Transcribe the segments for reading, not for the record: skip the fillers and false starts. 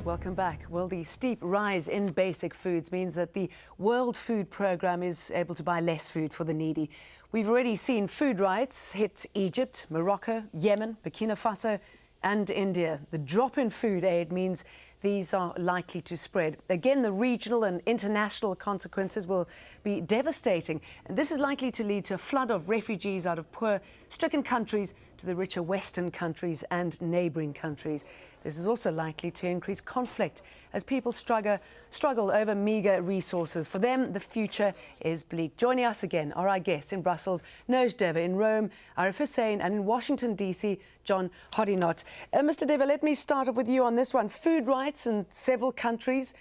Welcome back. Well, the steep rise in basic foods means that the World Food Programme is able to buy less food for the needy. We've already seen food riots hit Egypt, Morocco, Yemen, Burkina Faso and India. The drop in food aid means these are likely to spread. Again, the regional and international consequences will be devastating. And this is likely to lead to a flood of refugees out of poor, stricken countries to the richer Western countries and neighbouring countries. This is also likely to increase conflict as people struggle over meagre resources. For them, the future is bleak. Joining us again are our guests in Brussels, Noj Deva in Rome, Arif Hussain, and in Washington, D.C., John Hodinot. Mr. Deva, let me start off with you on this one. Food riots in several countries.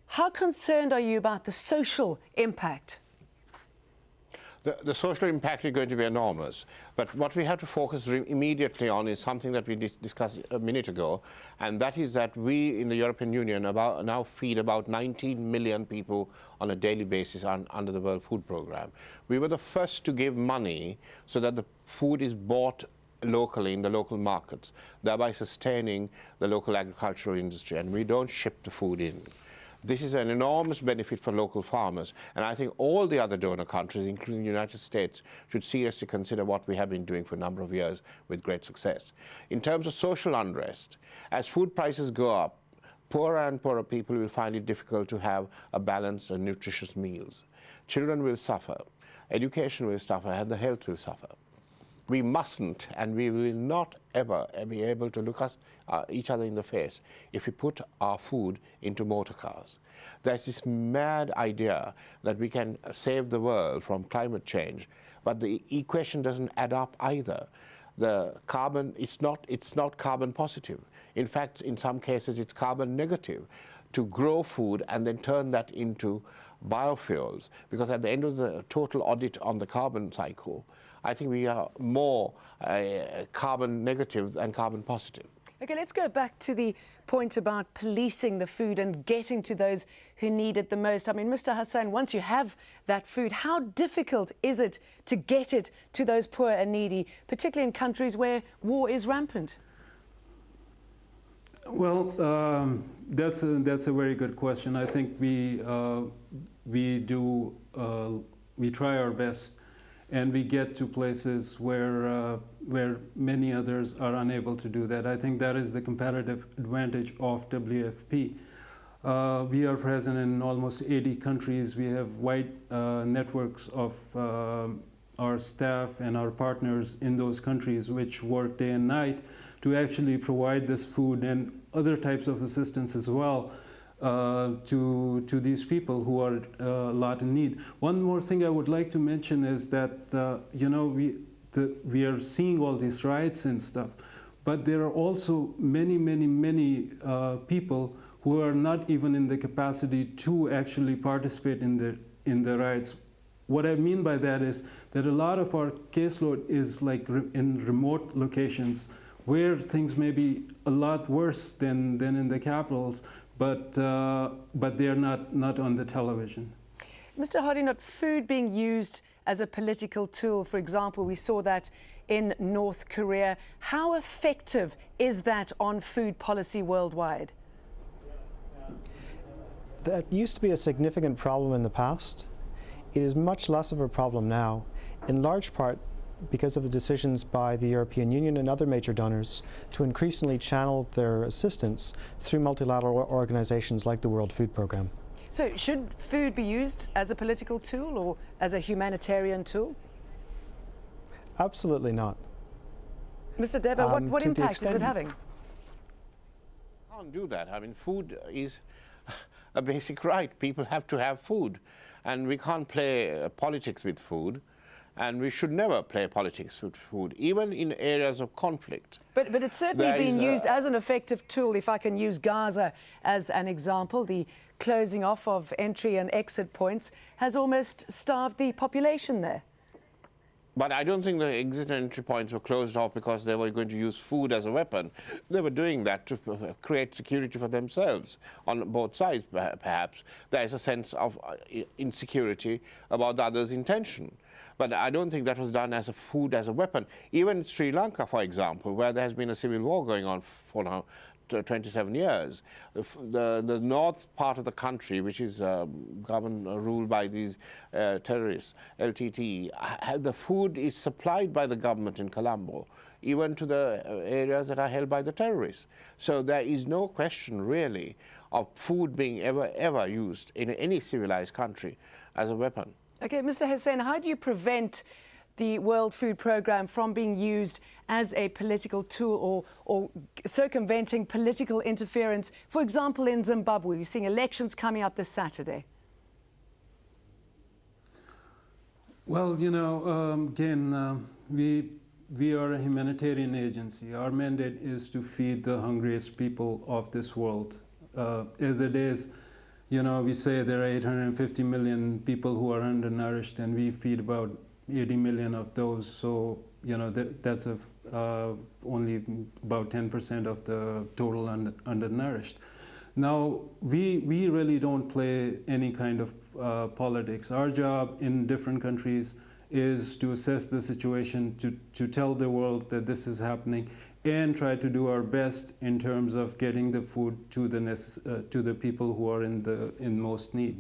How concerned are you about the social impact? The social impact is going to be enormous, but what we have to focus immediately on is something that we discussed a minute ago, and that is that we in the European Union now feed about 19 million people on a daily basis under the World Food Programme. We were the first to give money so that the food is bought locally in the local markets, thereby sustaining the local agricultural industry, and we don't ship the food in. This is an enormous benefit for local farmers, and I think all the other donor countries, including the United States, should seriously consider what we have been doing for a number of years with great success. In terms of social unrest, as food prices go up, poorer and poorer people will find it difficult to have a balanced and nutritious meals. Children will suffer, education will suffer, and the health will suffer. We mustn't and we will not ever be able to look each other in the face if we put our food into motor cars. There's this mad idea that we can save the world from climate change, but the equation doesn't add up either. The carbon, it's not carbon positive. In fact, in some cases, it's carbon negative to grow food and then turn that into biofuels, because at the end of the total audit on the carbon cycle, I think we are more carbon negative than carbon positive. Okay, let's go back to the point about policing the food and getting to those who need it the most. I mean, Mr. Hussain, once you have that food, how difficult is it to get it to those poor and needy, particularly in countries where war is rampant? Well, that's a very good question. I think we try our best, and we get to places where many others are unable to do that. I think that is the competitive advantage of WFP. We are present in almost 80 countries. We have wide networks of our staff and our partners in those countries which work day and night to actually provide this food and other types of assistance as well to these people who are a lot in need. One more thing I would like to mention is that you know, we are seeing all these riots and stuff, but there are also many people who are not even in the capacity to actually participate in the riots. What I mean by that is that a lot of our caseload is like in remote locations where things may be a lot worse than in the capitals, but they are not on the television. Mr. Hodinot, food being used as a political tool, for example, we saw that in North Korea. How effective is that on food policy worldwide? That used to be a significant problem in the past. It is much less of a problem now, in large part because of the decisions by the European Union and other major donors to increasingly channel their assistance through multilateral organizations like the World Food Programme. So should food be used as a political tool or as a humanitarian tool? Absolutely not. Mr. Deva, what impact is it having? Can't do that. I mean, food is a basic right. People have to have food, and we can't play politics with food. And we should never play politics with food, even in areas of conflict. But it's certainly been used as an effective tool. If I can use Gaza as an example, the closing off of entry and exit points has almost starved the population there. But I don't think the exit and entry points were closed off because they were going to use food as a weapon. They were doing that to create security for themselves on both sides, perhaps. There is a sense of insecurity about the other's intention. But I don't think that was done as a food as a weapon. Even in Sri Lanka, for example, where there has been a civil war going on for now 27 years. The north part of the country, which is governed, ruled by these terrorists, LTT, the food is supplied by the government in Colombo, even to the areas that are held by the terrorists. So there is no question, really, of food being ever used in any civilized country as a weapon. Okay, Mr. Hussain, how do you prevent the World Food Programme from being used as a political tool or circumventing political interference? For example, in Zimbabwe, we're seeing elections coming up this Saturday. Well, you know, again, we are a humanitarian agency. Our mandate is to feed the hungriest people of this world. As it is, you know, we say there are 850 million people who are undernourished, and we feed about 80 million of those. So, you know, that's only about 10% of the total undernourished. Now, we really don't play any kind of politics. Our job in different countries is to assess the situation, to tell the world that this is happening, and try to do our best in terms of getting the food to the people who are in most need.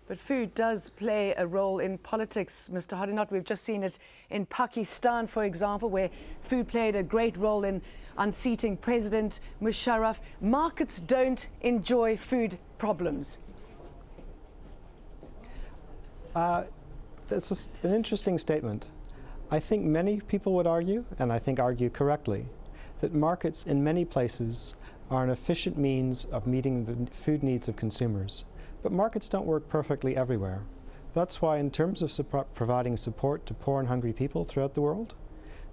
But food does play a role in politics, Mr. Hadinot. We've just seen it in Pakistan, for example, where food played a great role in unseating President Musharraf. Markets don't enjoy food problems. That's an interesting statement. I think many people would argue, and I think argue correctly, that markets in many places are an efficient means of meeting the food needs of consumers. But markets don't work perfectly everywhere. That's why, in terms of providing support to poor and hungry people throughout the world,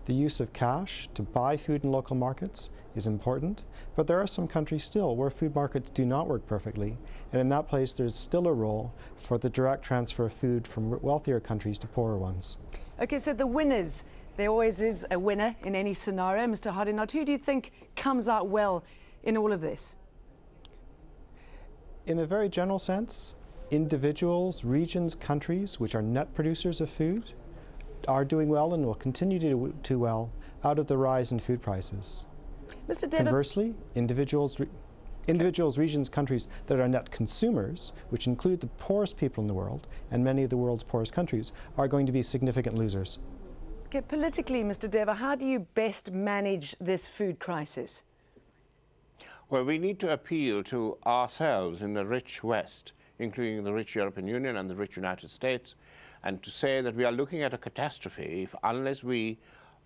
the use of cash to buy food in local markets is important, but there are some countries still where food markets do not work perfectly, and in that place there's still a role for the direct transfer of food from wealthier countries to poorer ones. Okay, so the winners, there always is a winner in any scenario. Mr. Hadinot, who do you think comes out well in all of this? In a very general sense, individuals, regions, countries which are net producers of food are doing well and will continue to do well out of the rise in food prices. Mr. Deva, conversely, individuals, regions, countries that are net consumers, which include the poorest people in the world and many of the world's poorest countries, are going to be significant losers. Okay, politically, Mr. Deva, how do you best manage this food crisis? Well, we need to appeal to ourselves in the rich West, including the rich European Union and the rich United States, and to say that we are looking at a catastrophe unless we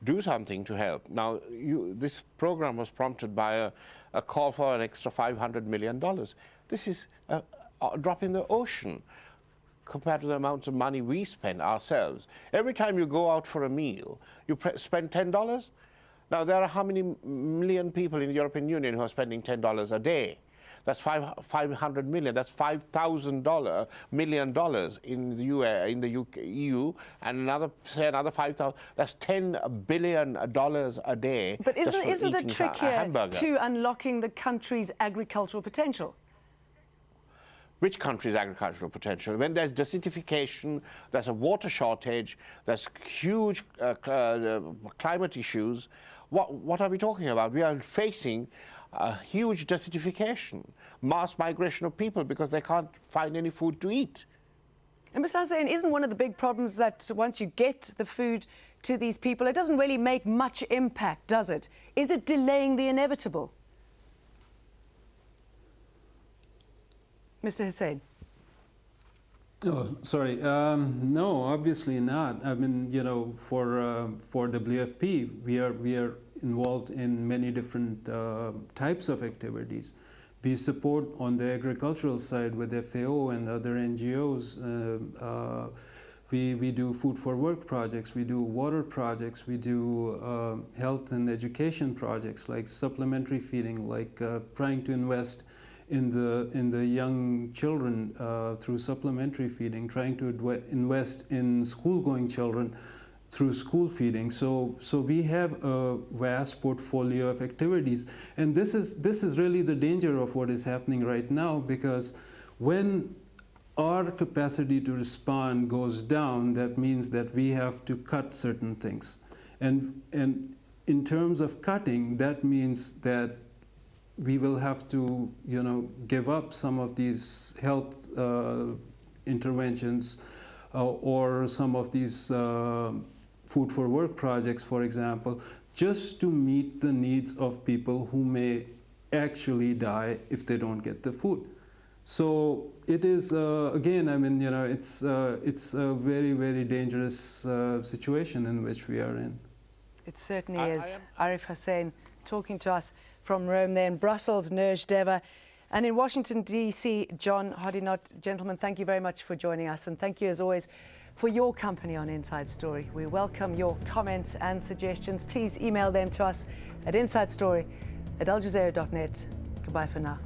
do something to help. Now, this program was prompted by a call for an extra $500 million. This is a drop in the ocean compared to the amounts of money we spend ourselves. Every time you go out for a meal, you spend $10. Now, there are how many million people in the European Union who are spending $10 a day? That's 500 million. That's $5,000 million in the EU, and another 5,000. That's $10 billion a day. But isn't the trick here to unlocking the country's agricultural potential? Which country's agricultural potential? When there's desertification, there's a water shortage, there's huge climate issues. What are we talking about? We are facing a huge desertification, mass migration of people because they can't find any food to eat. And Mr. Hussain, isn't one of the big problems that once you get the food to these people, it doesn't really make much impact, does it? Is it delaying the inevitable? Mr. Hussain. Oh, sorry. No, obviously not. I mean, you know, for WFP, we are involved in many different types of activities. We support on the agricultural side with FAO and other NGOs. We do food for work projects, we do water projects, we do health and education projects like supplementary feeding, like trying to invest in the young children through supplementary feeding, trying to invest in school-going children through school feeding. So we have a vast portfolio of activities, and this is really the danger of what is happening right now, because when our capacity to respond goes down, that means that we have to cut certain things, and in terms of cutting, that means that we will have to, give up some of these health interventions or some of these food for work projects, for example, just to meet the needs of people who may actually die if they don't get the food. So it is, again, I mean, it's a very, very dangerous situation in which we are in. It certainly is. Arif Hussain talking to us from Rome there, in Brussels, Nerj Deva, and in Washington, D.C., John Hodinot. Gentlemen, thank you very much for joining us, and thank you, as always, for your company on Inside Story. We welcome your comments and suggestions. Please email them to us at insidestory@aljazeera.net. Goodbye for now.